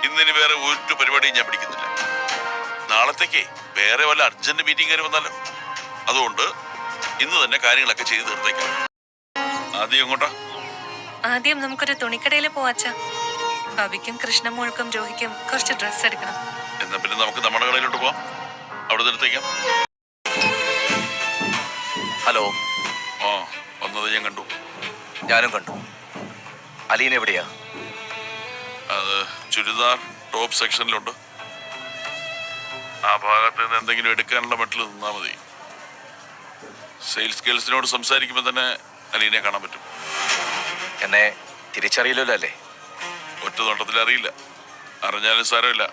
ഇന്നിനി വേറെ ഒരു പരിപാടിയും ഞാൻ പിടിക്കുന്നില്ല. നാളത്തേക്ക് വേറെ വല്ല അർജന്റ് മീറ്റിംഗ് കയറി വന്നാലോ. അതുകൊണ്ട് ഇന്ന് തന്നെ കാര്യങ്ങളൊക്കെ ചെയ്ത് തീർത്തേക്കാം. ആദ്യം എങ്ങോട്ടാ? ആദ്യം നമുക്കൊരു തുണിക്കടയിൽ പോവാച്ചാ. ബബിക്കും കൃഷ്ണമോൾക്കും രോഹിക്കും കുറച്ച് ഡ്രസ് എടുക്കണം. എന്നാ പിന്നെ നമുക്ക് നമ്മുടെ കടയിലോട്ട് പോവാം. അവിടെ നിർത്തേക്കാം. ഹലോ. ആ വന്നത് ഞാൻ കണ്ടു. ഞാനും കണ്ടു. അലീന എവിടെയാ? അത് ചുരിദാർ ടോപ്പ് സെക്ഷനിലുണ്ട്. ആ ഭാഗത്ത് നിന്ന് എന്തെങ്കിലും എടുക്കാനുള്ള മട്ടിൽ നിന്നാ മതി. സെയിൽസ് ഗേൾസിനോട് സംസാരിക്കുമ്പോൾ തന്നെ അലീനെ കാണാൻ പറ്റും. എന്നെ തിരിച്ചറിയില്ലല്ലോ അല്ലേ? ഒറ്റ നോട്ടത്തിൽ അറിയില്ല. അറിഞ്ഞാലും സാരമില്ല.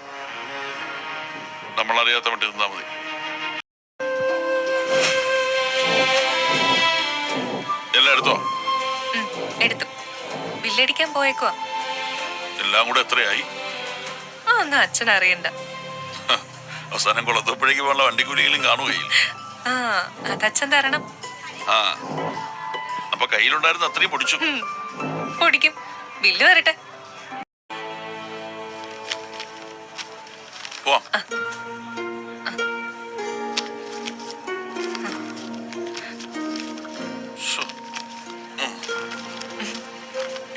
നമ്മളറിയാത്ത മട്ടിൽ നിന്നാ മതി. എല്ലാം എടുത്തോ? എടുത്തു. ബില്ലടിക്കാൻ പോയേക്കുവാ. എല്ലാം കൂടെ എത്രയായി? ആ ഒന്നും അച്ഛൻ അറിയണ്ട. അവസാനം കുളത്തോപ്പുഴയ്ക്ക് പോകാനുള്ള വണ്ടിക്കൂലികളും കാണുകയില്ല. ആ അതച്ഛൻ തരണം. ആ അപ്പൊ കയ്യിലുണ്ടായിരുന്ന അത്രയും പൊടിച്ചു. പൊടിക്കും. ബില്ല് വരട്ടെ. പോവാം.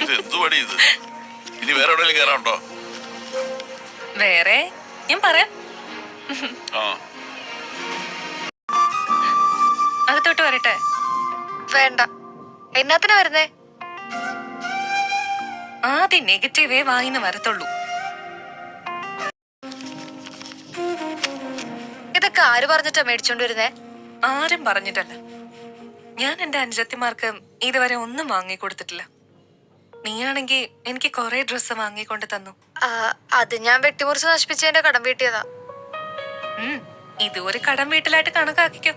ഇത് എന്തു പടി ഇത്? ഇനി വേറെ എവിടെയെങ്കിലും കയറാനുണ്ടോ? വേറെ ഞാൻ പറയാം. ആ അകത്തോട്ട് വരട്ടെ? വേണ്ട. എന്നാത്തിനാ വരുന്നേ? ആദ്യം നെഗറ്റീവേ വായിന്ന് വരത്തുള്ളൂ. ഇതൊക്കെ ആര് പറഞ്ഞിട്ടാ മേടിച്ചോണ്ട് വരുന്നേ? ആരും പറഞ്ഞിട്ടല്ല. ഞാൻ എന്റെ അനുജത്തിമാർക്ക് ഇതുവരെ ഒന്നും വാങ്ങിക്കൊടുത്തിട്ടില്ല. നീയാണെങ്കി എനിക്ക് കൊറേ ഡ്രസ്സ് വാങ്ങിക്കൊണ്ട് തന്നു. അത് ഞാൻ വെട്ടിമുറിച്ച് നശിപ്പിച്ചതിന്റെ കടം വീട്ടിയതാ. ഇത് ഒരു കടം വീട്ടിലായിട്ട് കണക്കാക്കിക്കോ.